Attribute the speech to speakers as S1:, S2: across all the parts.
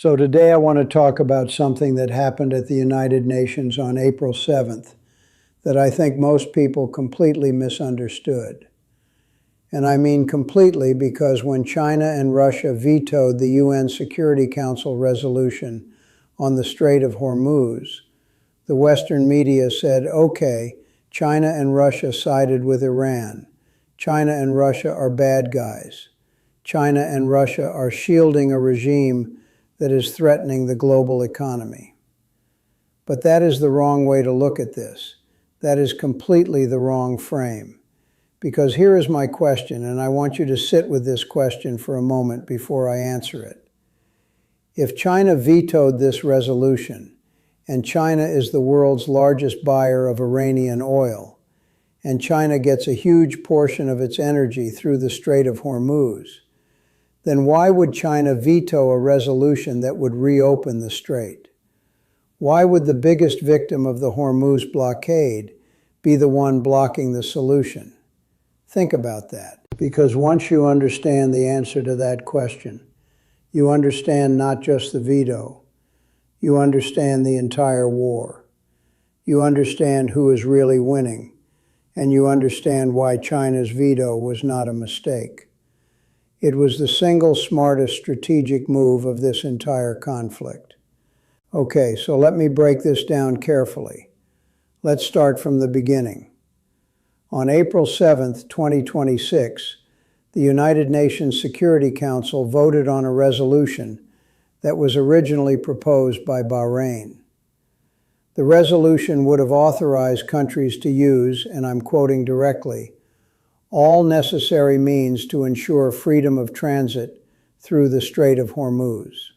S1: So today I want to talk about something that happened at the United Nations on April 7th that I think most people completely misunderstood. And I mean completely because when China and Russia vetoed the UN Security Council resolution on the Strait of Hormuz, the Western media said, okay, China and Russia sided with Iran. China and Russia are bad guys. China and Russia are shielding a regime that is threatening the global economy. But that is the wrong way to look at this. That is completely the wrong frame. Because here is my question, and I want you to sit with this question for a moment before I answer it. If China vetoed this resolution, and China is the world's largest buyer of Iranian oil, and China gets a huge portion of its energy through the Strait of Hormuz, then why would China veto a resolution that would reopen the strait? Why would the biggest victim of the Hormuz blockade be the one blocking the solution? Think about that. Because once you understand the answer to that question, you understand not just the veto, you understand the entire war. You understand who is really winning, and you understand why China's veto was not a mistake. It was the single smartest strategic move of this entire conflict. Okay, so let me break this down carefully. Let's start from the beginning. On April 7th, 2026, the United Nations Security Council voted on a resolution that was originally proposed by Bahrain. The resolution would have authorized countries to use, and I'm quoting directly, all necessary means to ensure freedom of transit through the Strait of Hormuz.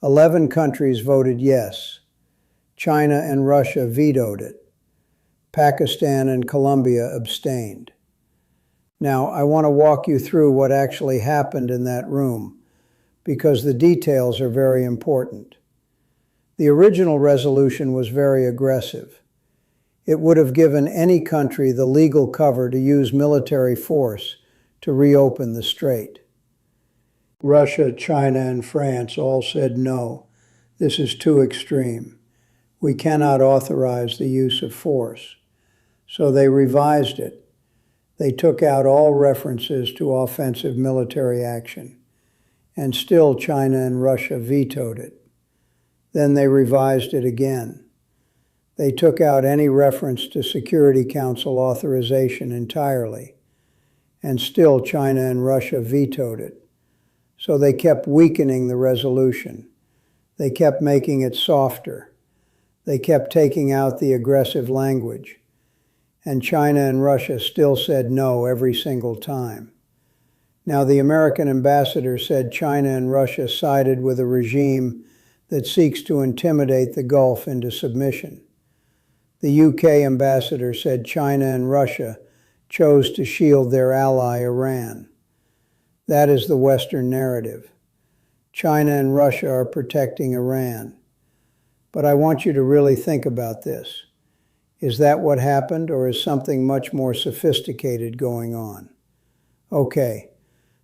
S1: 11 countries voted yes. China and Russia vetoed it. Pakistan and Colombia abstained. Now, I want to walk you through what actually happened in that room, because the details are very important. The original resolution was very aggressive. It would have given any country the legal cover to use military force to reopen the strait. Russia, China, and France all said no. This is too extreme. We cannot authorize the use of force. So they revised it. They took out all references to offensive military action. And still China and Russia vetoed it. Then they revised it again. They took out any reference to Security Council authorization entirely, and still China and Russia vetoed it. So they kept weakening the resolution. They kept making it softer. They kept taking out the aggressive language. And China and Russia still said no every single time. Now, the American ambassador said China and Russia sided with a regime that seeks to intimidate the Gulf into submission. The UK ambassador said China and Russia chose to shield their ally Iran. That is the Western narrative. China and Russia are protecting Iran. But I want you to really think about this. Is that what happened, or is something much more sophisticated going on? Okay,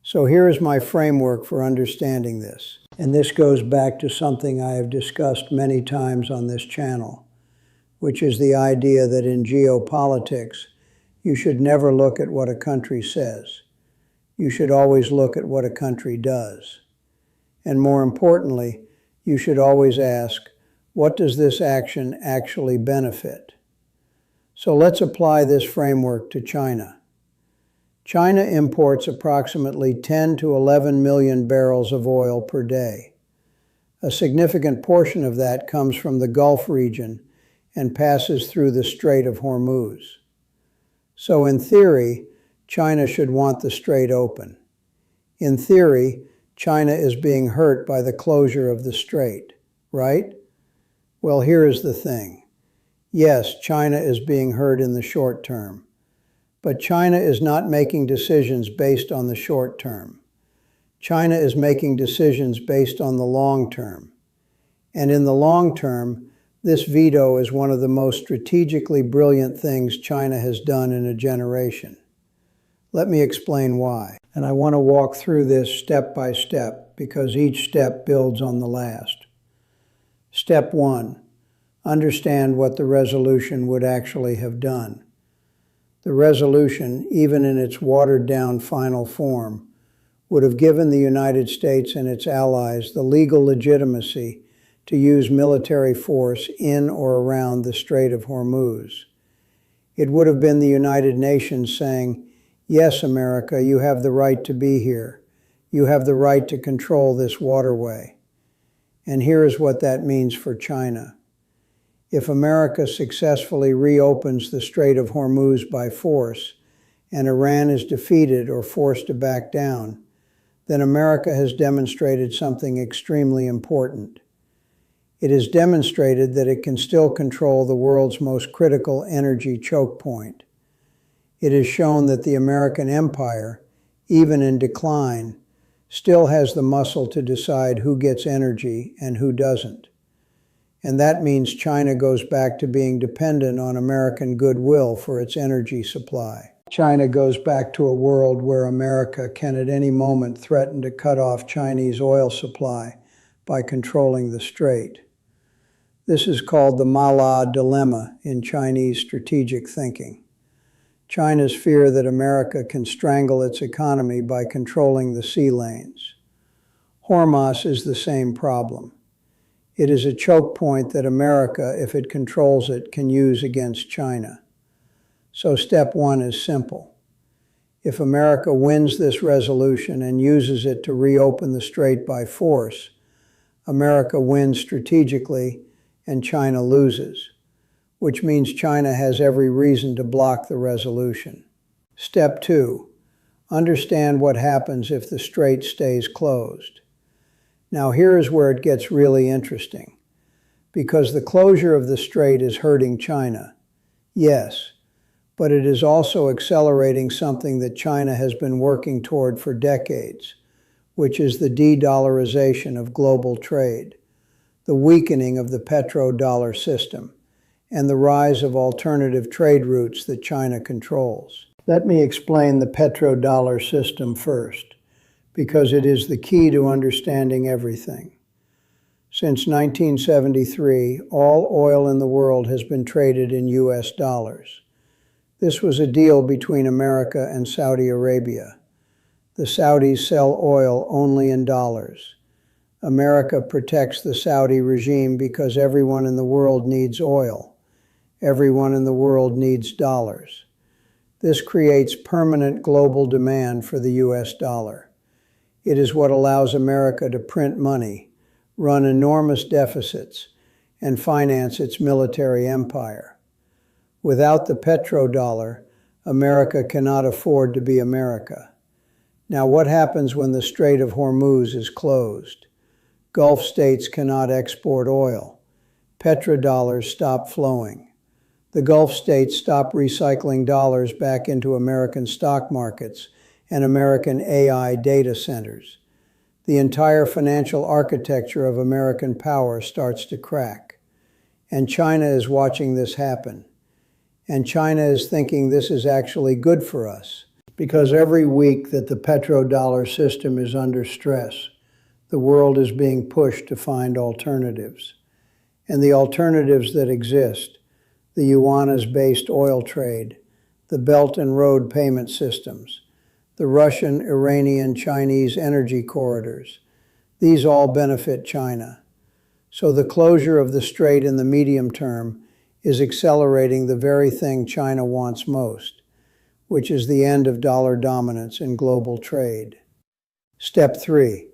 S1: so here is my framework for understanding this. And this goes back to something I have discussed many times on this channel, which is the idea that in geopolitics, you should never look at what a country says. You should always look at what a country does. And more importantly, you should always ask, what does this action actually benefit? So let's apply this framework to China. China imports approximately 10 to 11 million barrels of oil per day. A significant portion of that comes from the Gulf region and passes through the Strait of Hormuz. So in theory, China should want the strait open. In theory, China is being hurt by the closure of the strait, right? Well, here is the thing. Yes, China is being hurt in the short term, but China is not making decisions based on the short term. China is making decisions based on the long term. And in the long term, this veto is one of the most strategically brilliant things China has done in a generation. Let me explain why. And I want to walk through this step by step because each step builds on the last. Step 1. Understand what the resolution would actually have done. The resolution, even in its watered-down final form, would have given the United States and its allies the legal legitimacy to use military force in or around the Strait of Hormuz. It would have been the United Nations saying, "Yes, America, you have the right to be here. You have the right to control this waterway." And here is what that means for China. If America successfully reopens the Strait of Hormuz by force, and Iran is defeated or forced to back down, then America has demonstrated something extremely important. It has demonstrated that it can still control the world's most critical energy choke point. It has shown that the American empire, even in decline, still has the muscle to decide who gets energy and who doesn't. And that means China goes back to being dependent on American goodwill for its energy supply. China goes back to a world where America can at any moment threaten to cut off Chinese oil supply by controlling the strait. This is called the Mala dilemma in Chinese strategic thinking. China's fear that America can strangle its economy by controlling the sea lanes. Hormuz is the same problem. It is a choke point that America, if it controls it, can use against China. So step 1 is simple. If America wins this resolution and uses it to reopen the strait by force, America wins strategically and China loses, which means China has every reason to block the resolution. Step 2. Understand what happens if the strait stays closed. Now here is where it gets really interesting, because the closure of the strait is hurting China. Yes, but it is also accelerating something that China has been working toward for decades, which is the de-dollarization of global trade, the weakening of the petrodollar system, and the rise of alternative trade routes that China controls. Let me explain the petrodollar system first, because it is the key to understanding everything. Since 1973, all oil in the world has been traded in US dollars. This was a deal between America and Saudi Arabia. The Saudis sell oil only in dollars. America protects the Saudi regime because everyone in the world needs oil. Everyone in the world needs dollars. This creates permanent global demand for the US dollar. It is what allows America to print money, run enormous deficits, and finance its military empire. Without the petrodollar, America cannot afford to be America. Now, what happens when the Strait of Hormuz is closed? Gulf states cannot export oil. Petrodollars stop flowing. The Gulf states stop recycling dollars back into American stock markets and American AI data centers. The entire financial architecture of American power starts to crack. And China is watching this happen. And China is thinking this is actually good for us, because every week that the petrodollar system is under stress, the world is being pushed to find alternatives. And the alternatives that exist, the yuan-based oil trade, the Belt and Road payment systems, the Russian, Iranian, Chinese energy corridors. These all benefit China. So the closure of the strait in the medium term is accelerating the very thing China wants most, which is the end of dollar dominance in global trade. Step 3.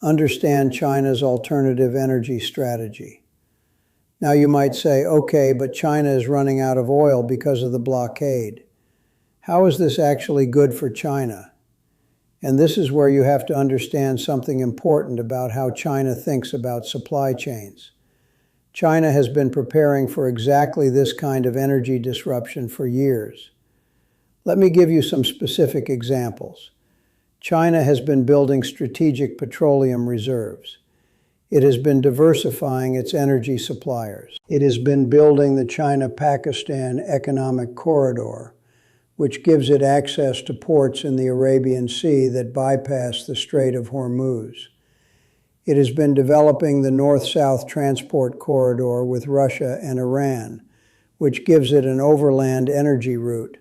S1: Understand China's alternative energy strategy. Now you might say, okay, but China is running out of oil because of the blockade. How is this actually good for China? And this is where you have to understand something important about how China thinks about supply chains. China has been preparing for exactly this kind of energy disruption for years. Let me give you some specific examples. China has been building strategic petroleum reserves. It has been diversifying its energy suppliers. It has been building the China-Pakistan Economic Corridor, which gives it access to ports in the Arabian Sea that bypass the Strait of Hormuz. It has been developing the north-south transport corridor with Russia and Iran, which gives it an overland energy route.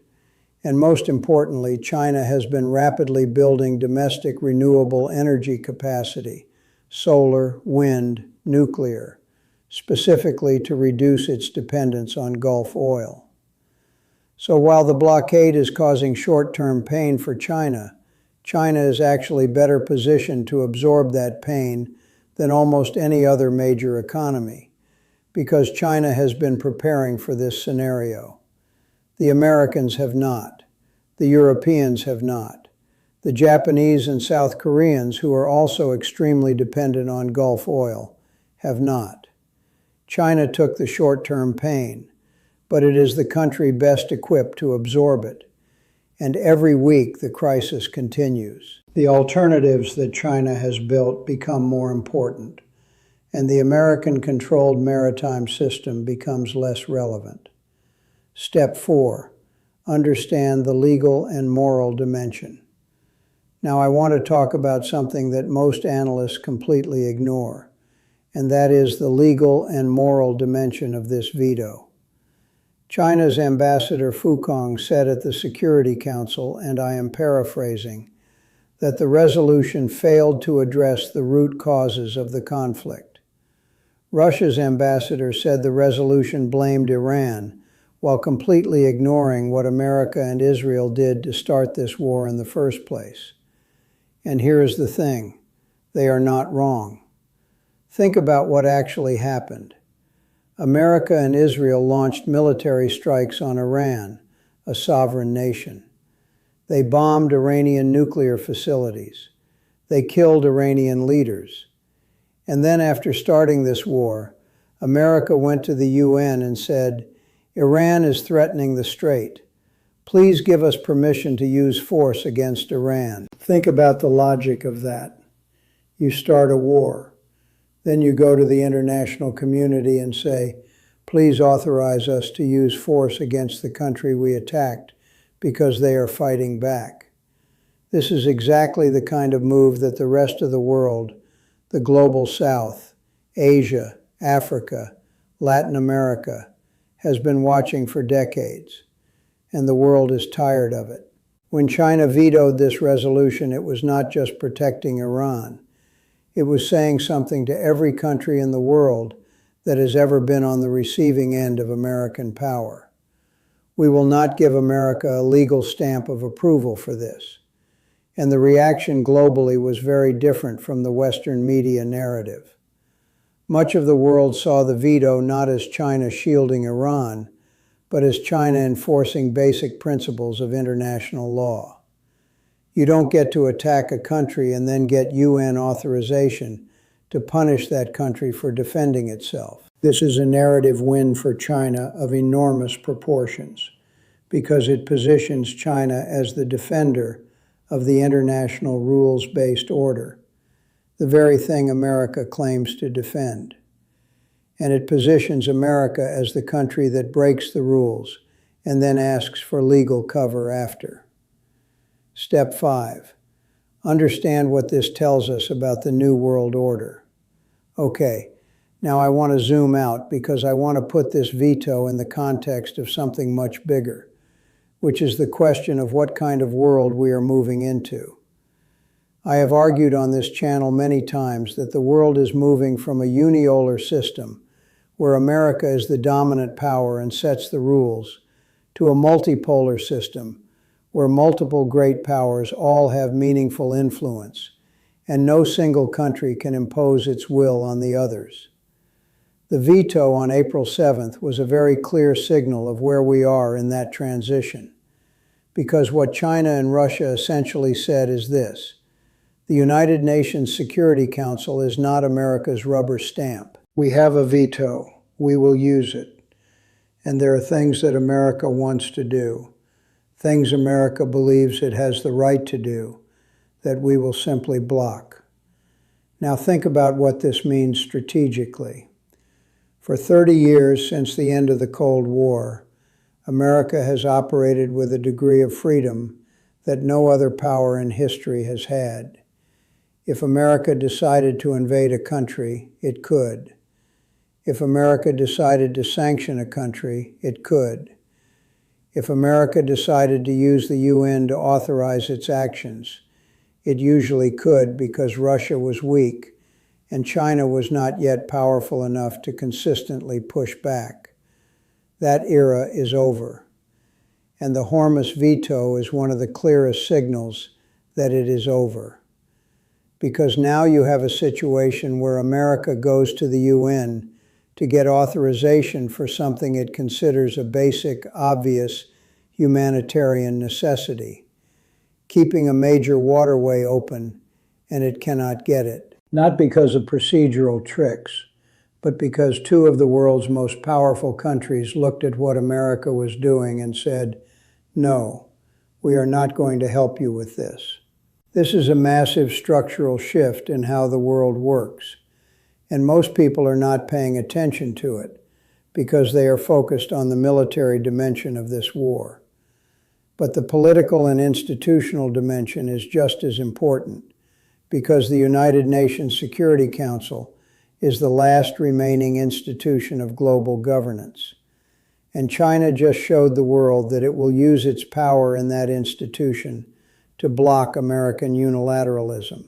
S1: And most importantly, China has been rapidly building domestic renewable energy capacity, solar, wind, nuclear, specifically to reduce its dependence on Gulf oil. So while the blockade is causing short-term pain for China, China is actually better positioned to absorb that pain than almost any other major economy, because China has been preparing for this scenario. The Americans have not. The Europeans have not. The Japanese and South Koreans, who are also extremely dependent on Gulf oil, have not. China took the short-term pain, but it is the country best equipped to absorb it. And every week the crisis continues. The alternatives that China has built become more important, and the American-controlled maritime system becomes less relevant. Step 4. Understand the legal and moral dimension. Now I want to talk about something that most analysts completely ignore, and that is the legal and moral dimension of this veto. China's Ambassador Fu Kong said at the Security Council, and I am paraphrasing, that the resolution failed to address the root causes of the conflict. Russia's ambassador said the resolution blamed Iran, while completely ignoring what America and Israel did to start this war in the first place. And here's the thing, they are not wrong. Think about what actually happened. America and Israel launched military strikes on Iran, a sovereign nation. They bombed Iranian nuclear facilities. They killed Iranian leaders. And then after starting this war, America went to the UN and said, Iran is threatening the Strait. Please give us permission to use force against Iran. Think about the logic of that. You start a war. Then you go to the international community and say, please authorize us to use force against the country we attacked because they are fighting back. This is exactly the kind of move that the rest of the world, the global South, Asia, Africa, Latin America, has been watching for decades, and the world is tired of it. When China vetoed this resolution, it was not just protecting Iran. It was saying something to every country in the world that has ever been on the receiving end of American power. We will not give America a legal stamp of approval for this. And the reaction globally was very different from the Western media narrative. Much of the world saw the veto not as China shielding Iran, but as China enforcing basic principles of international law. You don't get to attack a country and then get UN authorization to punish that country for defending itself. This is a narrative win for China of enormous proportions, because it positions China as the defender of the international rules-based order, the very thing America claims to defend. And it positions America as the country that breaks the rules and then asks for legal cover after. Step 5. Understand what this tells us about the New World Order. Okay, now I want to zoom out because I want to put this veto in the context of something much bigger, which is the question of what kind of world we are moving into. I have argued on this channel many times that the world is moving from a uniolar system, where America is the dominant power and sets the rules, to a multipolar system, where multiple great powers all have meaningful influence, and no single country can impose its will on the others. The veto on April 7th was a very clear signal of where we are in that transition, because what China and Russia essentially said is this: the United Nations Security Council is not America's rubber stamp. We have a veto. We will use it. And there are things that America wants to do, things America believes it has the right to do, that we will simply block. Now think about what this means strategically. For 30 years since the end of the Cold War, America has operated with a degree of freedom that no other power in history has had. If America decided to invade a country, it could. If America decided to sanction a country, it could. If America decided to use the UN to authorize its actions, it usually could because Russia was weak and China was not yet powerful enough to consistently push back. That era is over. And the Hormuz veto is one of the clearest signals that it is over. Because now you have a situation where America goes to the UN to get authorization for something it considers a basic, obvious humanitarian necessity, keeping a major waterway open, and it cannot get it. Not because of procedural tricks, but because two of the world's most powerful countries looked at what America was doing and said, "No, we are not going to help you with this." This is a massive structural shift in how the world works, and most people are not paying attention to it because they are focused on the military dimension of this war. But the political and institutional dimension is just as important because the United Nations Security Council is the last remaining institution of global governance. And China just showed the world that it will use its power in that institution to block American unilateralism.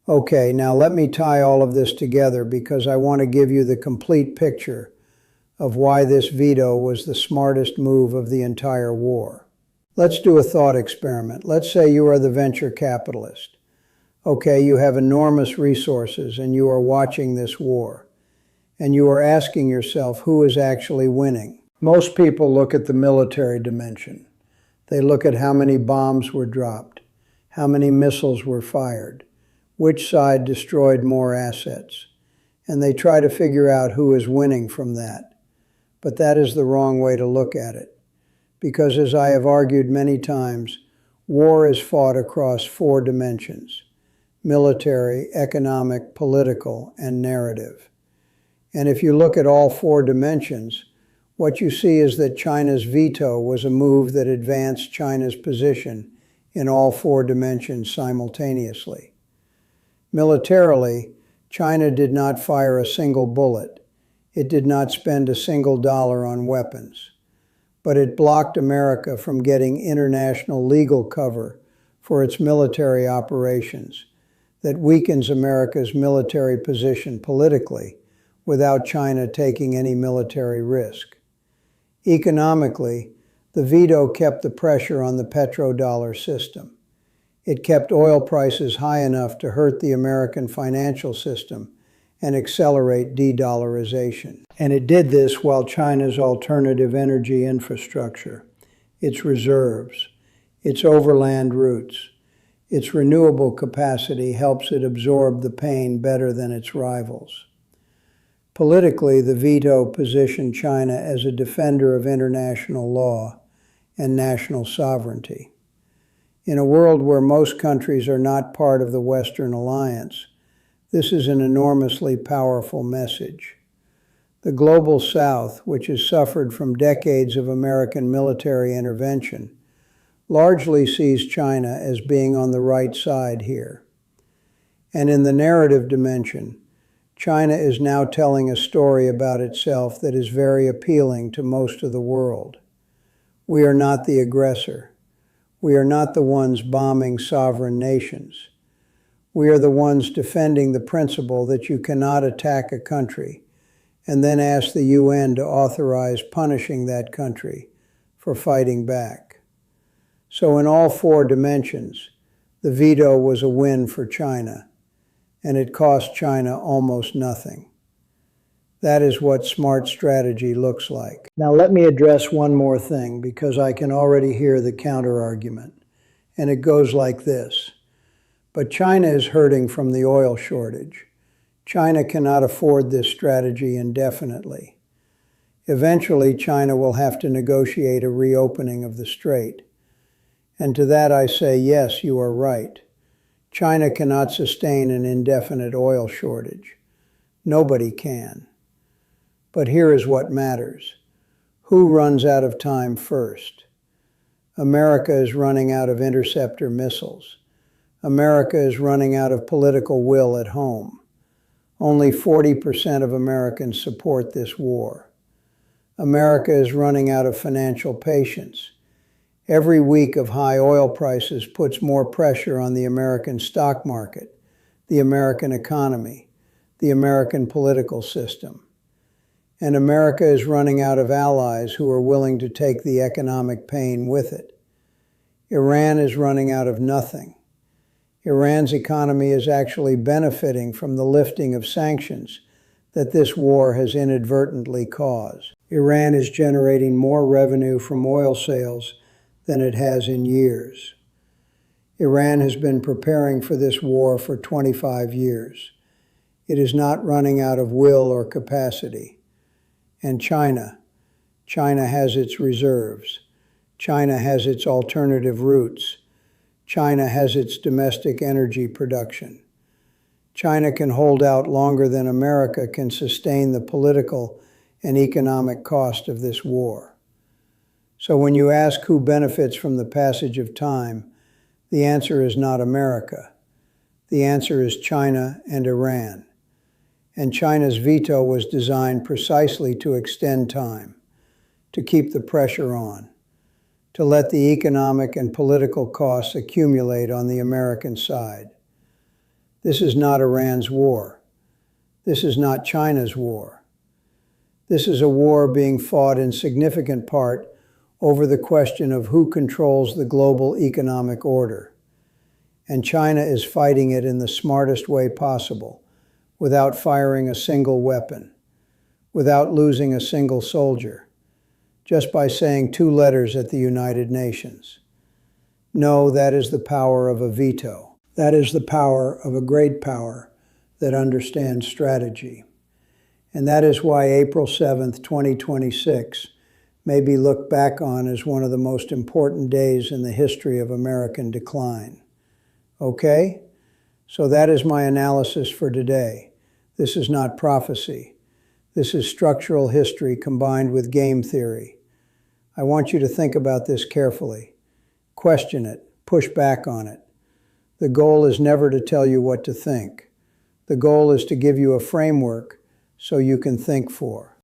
S1: Okay, now let me tie all of this together because I want to give you the complete picture of why this veto was the smartest move of the entire war. Let's do a thought experiment. Let's say you are the venture capitalist. Okay, you have enormous resources and you are watching this war. And you are asking yourself who is actually winning. Most people look at the military dimension. They look at how many bombs were dropped, how many missiles were fired, which side destroyed more assets, and they try to figure out who is winning from that. But that is the wrong way to look at it, because as I have argued many times, war is fought across 4 dimensions: military, economic, political, and narrative. And if you look at all 4 dimensions, what you see is that China's veto was a move that advanced China's position in all 4 dimensions simultaneously. Militarily, China did not fire a single bullet. It did not spend a single dollar on weapons. But it blocked America from getting international legal cover for its military operations that weakens America's military position politically without China taking any military risk. Economically, the veto kept the pressure on the petrodollar system. It kept oil prices high enough to hurt the American financial system and accelerate de-dollarization. And it did this while China's alternative energy infrastructure, its reserves, its overland routes, its renewable capacity helps it absorb the pain better than its rivals. Politically, the veto positioned China as a defender of international law and national sovereignty. In a world where most countries are not part of the Western alliance, this is an enormously powerful message. The Global South, which has suffered from decades of American military intervention, largely sees China as being on the right side here. And in the narrative dimension, China is now telling a story about itself that is very appealing to most of the world. We are not the aggressor. We are not the ones bombing sovereign nations. We are the ones defending the principle that you cannot attack a country and then ask the UN to authorize punishing that country for fighting back. So in all 4 dimensions, the veto was a win for China, and it cost China almost nothing. That is what smart strategy looks like. Now let me address one more thing because I can already hear the counter-argument, and it goes like this. But China is hurting from the oil shortage. China cannot afford this strategy indefinitely. Eventually, China will have to negotiate a reopening of the strait. And to that I say, yes, you are right. China cannot sustain an indefinite oil shortage. Nobody can. But here is what matters. Who runs out of time first? America is running out of interceptor missiles. America is running out of political will at home. Only 40% of Americans support this war. America is running out of financial patience. Every week of high oil prices puts more pressure on the American stock market, the American economy, the American political system. And America is running out of allies who are willing to take the economic pain with it. Iran is running out of nothing. Iran's economy is actually benefiting from the lifting of sanctions that this war has inadvertently caused. Iran is generating more revenue from oil sales than it has in years. Iran has been preparing for this war for 25 years. It is not running out of will or capacity. And China has its reserves. China has its alternative routes. China has its domestic energy production. China can hold out longer than America can sustain the political and economic cost of this war. So when you ask who benefits from the passage of time, the answer is not America. The answer is China and Iran. And China's veto was designed precisely to extend time, to keep the pressure on, to let the economic and political costs accumulate on the American side. This is not Iran's war. This is not China's war. This is a war being fought in significant part over the question of who controls the global economic order. And China is fighting it in the smartest way possible, without firing a single weapon, without losing a single soldier, just by saying 2 letters at the United Nations. No, that is the power of a veto. That is the power of a great power that understands strategy. And that is why April 7th, 2026 may be looked back on as one of the most important days in the history of American decline. Okay? So that is my analysis for today. This is not prophecy. This is structural history combined with game theory. I want you to think about this carefully. Question it. Push back on it. The goal is never to tell you what to think. The goal is to give you a framework so you can think for.